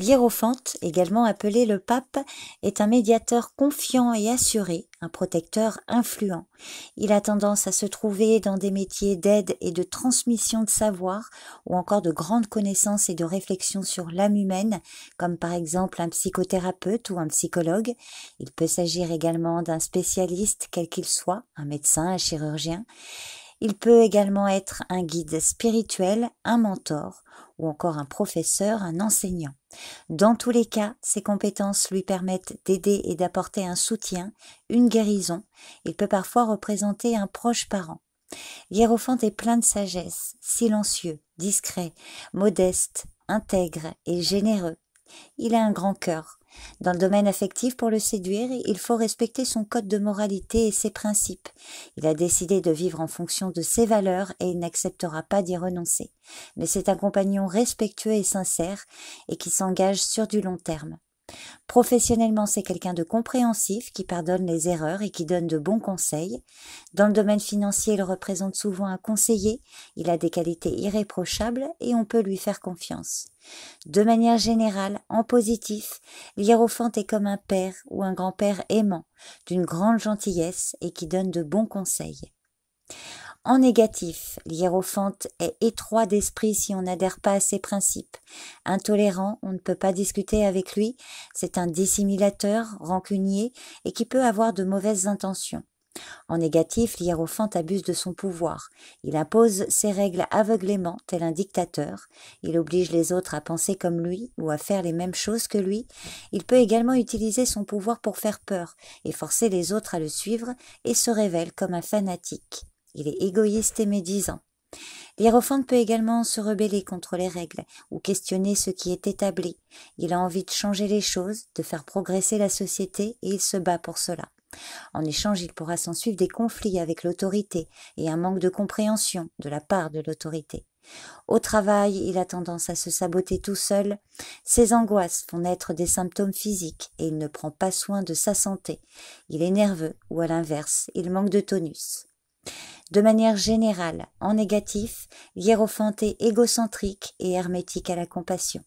L'hiérophante, également appelé le pape, est un médiateur confiant et assuré, un protecteur influent. Il a tendance à se trouver dans des métiers d'aide et de transmission de savoir, ou encore de grandes connaissances et de réflexion sur l'âme humaine, comme par exemple un psychothérapeute ou un psychologue. Il peut s'agir également d'un spécialiste, quel qu'il soit, un médecin, un chirurgien. Il peut également être un guide spirituel, un mentor ou encore un professeur, un enseignant. Dans tous les cas, ses compétences lui permettent d'aider et d'apporter un soutien, une guérison. Il peut parfois représenter un proche parent. L'hiérophante est plein de sagesse, silencieux, discret, modeste, intègre et généreux. Il a un grand cœur. Dans le domaine affectif, pour le séduire, il faut respecter son code de moralité et ses principes. Il a décidé de vivre en fonction de ses valeurs et il n'acceptera pas d'y renoncer. Mais c'est un compagnon respectueux et sincère et qui s'engage sur du long terme. Professionnellement, c'est quelqu'un de compréhensif qui pardonne les erreurs et qui donne de bons conseils. Dans le domaine financier, il représente souvent un conseiller. Il a des qualités irréprochables et on peut lui faire confiance. De manière générale, en positif, l'hiérophante est comme un père ou un grand-père aimant, d'une grande gentillesse et qui donne de bons conseils. En négatif, l'hiérophante est étroit d'esprit si on n'adhère pas à ses principes. Intolérant, on ne peut pas discuter avec lui, c'est un dissimulateur, rancunier et qui peut avoir de mauvaises intentions. En négatif, l'hiérophante abuse de son pouvoir. Il impose ses règles aveuglément, tel un dictateur. Il oblige les autres à penser comme lui ou à faire les mêmes choses que lui. Il peut également utiliser son pouvoir pour faire peur et forcer les autres à le suivre et se révèle comme un fanatique. Il est égoïste et médisant. L'hiérophante peut également se rebeller contre les règles ou questionner ce qui est établi. Il a envie de changer les choses, de faire progresser la société et il se bat pour cela. En échange, il pourra s'ensuivre des conflits avec l'autorité et un manque de compréhension de la part de l'autorité. Au travail, il a tendance à se saboter tout seul. Ses angoisses font naître des symptômes physiques et il ne prend pas soin de sa santé. Il est nerveux ou à l'inverse, il manque de tonus. De manière générale, en négatif, l'hiérophante est égocentrique et hermétique à la compassion.